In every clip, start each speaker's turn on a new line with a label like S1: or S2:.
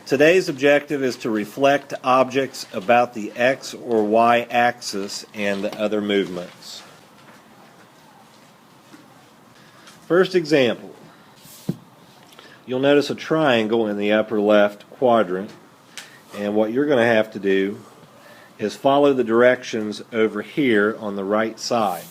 S1: Today's objective is to reflect objects about the X or Y axis and other movements. First example. You'll notice a triangle in the upper left quadrant, and what you're going to have to do is follow the directions over here on the right side.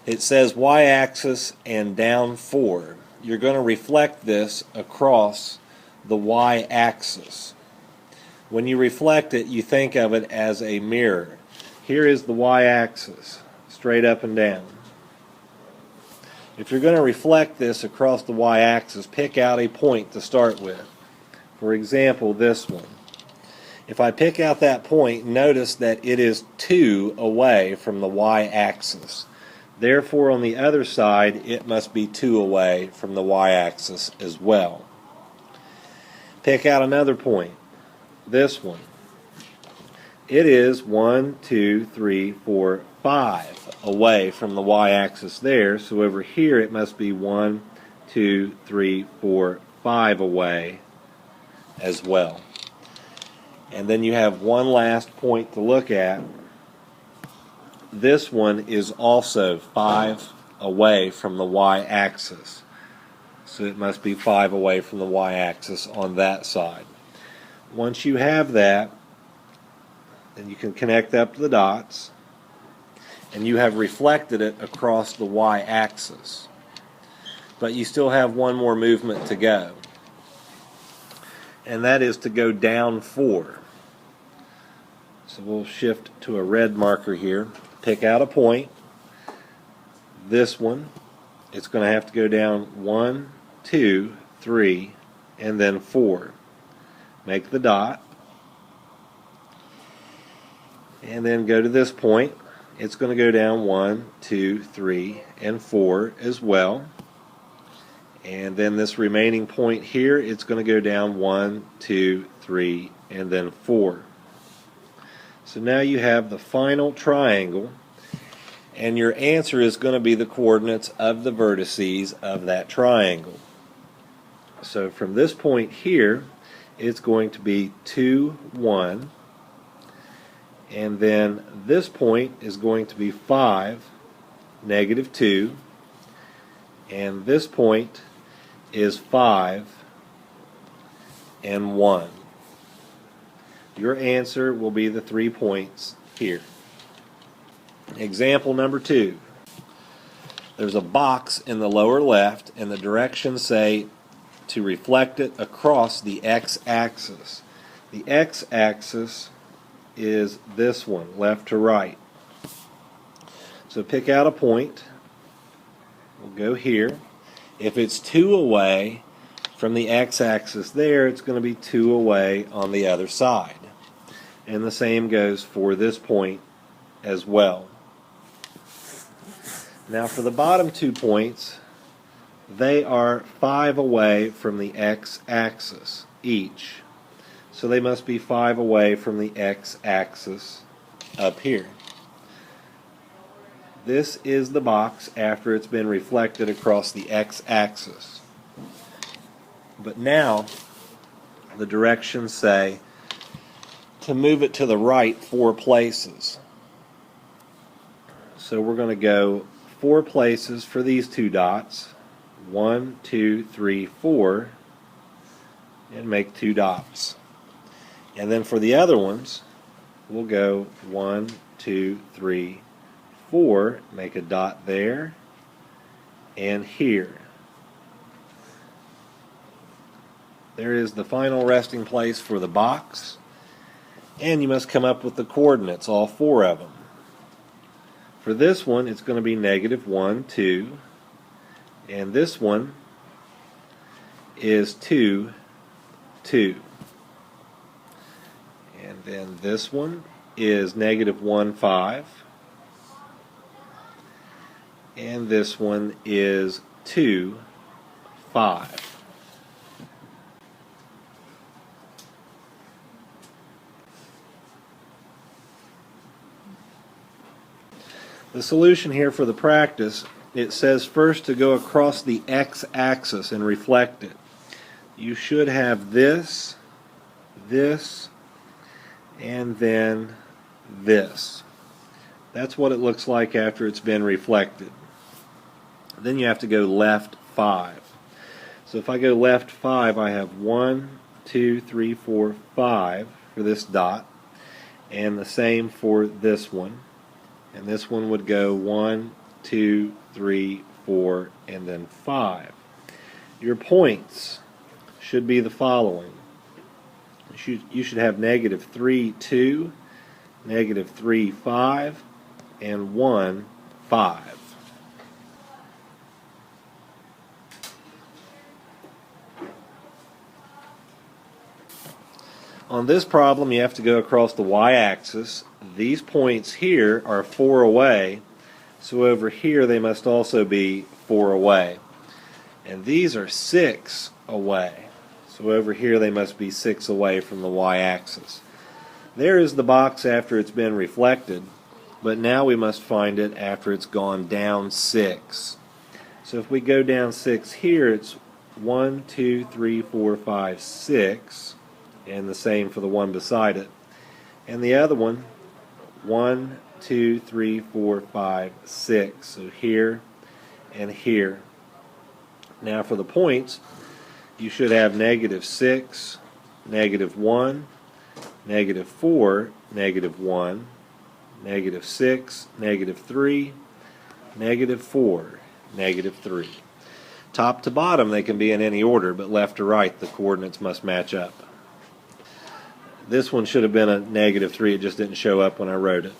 S1: It says y-axis and down 4. You're going to reflect this across the y-axis. When you reflect it, you think of it as a mirror. Here is the y-axis, straight up and down. If you're going to reflect this across the y-axis, pick out a point to start with. For example, this one. If I pick out that point, notice that it is 2 away from the y-axis. Therefore, on the other side, it must be 2 away from the y-axis as well. Pick out another point, this one. It is 1, 2, 3, 4, 5 away from the y-axis there, so over here it must be 1, 2, 3, 4, 5 away as well. And then you have one last point to look at. This one is also 5 away from the y-axis. So it must be 5 away from the y-axis on that side. Once you have that, then you can connect up to the dots, and you have reflected it across the y-axis. But you still have one more movement to go, and that is to go down 4. So we'll shift to a red marker here. Pick out a point. This one, it's going to have to go down 1, 2, 3, and then 4. Make the dot. And then go to this point. It's going to go down 1, 2, 3, and 4 as well. And then this remaining point here, it's going to go down 1, 2, 3, and then 4. So now you have the final triangle, and your answer is going to be the coordinates of the vertices of that triangle. So from this point here, it's going to be 2, 1, and then this point is going to be 5, negative 2, and this point is 5 and 1. Your answer will be the 3 points here. Example number 2. There's a box in the lower left, and the directions say to reflect it across the x-axis. The x-axis is this one, left to right. So pick out a point. We'll go here. If it's 2 away from the x-axis there, it's going to be 2 away on the other side. And the same goes for this point as well. Now for the bottom 2 points, they are 5 away from the x-axis each. So they must be 5 away from the x-axis up here. This is the box after it's been reflected across the x-axis. But now the directions say to move it to the right 4 places. So we're going to go 4 places for these 2 dots. 1, 2, 3, 4, and make 2 dots. And then for the other ones, we'll go 1, 2, 3, 4, make a dot there and here. There is the final resting place for the box, and you must come up with the coordinates, all 4 of them. For this one, it's going to be negative 1, 2, and this one is 2, 2. And then this one is negative 1, 5. And this one is 2, 5. The solution here for the practice, it says first to go across the x-axis and reflect it. you should have this, this, and then this. That's what it looks like after it's been reflected. Then you have to go left 5. So if I go left 5, I have 1, 2, 3, 4, 5 for this dot, and the same for this one. And this one would go 1, 2, 3, 4, and then 5. Your points should be the following. You should have negative 3, 2, negative 3, 5, and 1, 5. On this problem, you have to go across the y-axis. These points here are 4 away, so over here they must also be 4 away. And these are 6 away, so over here they must be 6 away from the y-axis. There is the box after it's been reflected, but now we must find it after it's gone down 6. So if we go down 6 here, it's 1, 2, 3, 4, 5, 6. And the same for the one beside it. And the other one, 1, 2, 3, 4, 5, 6. So here and here. Now for the points, you should have negative 6, negative 1, negative 4, negative 1, negative 6, negative 3, negative 4, negative 3. Top to bottom they can be in any order, but left to right the coordinates must match up. This one should have been a negative 3, it just didn't show up when I wrote it.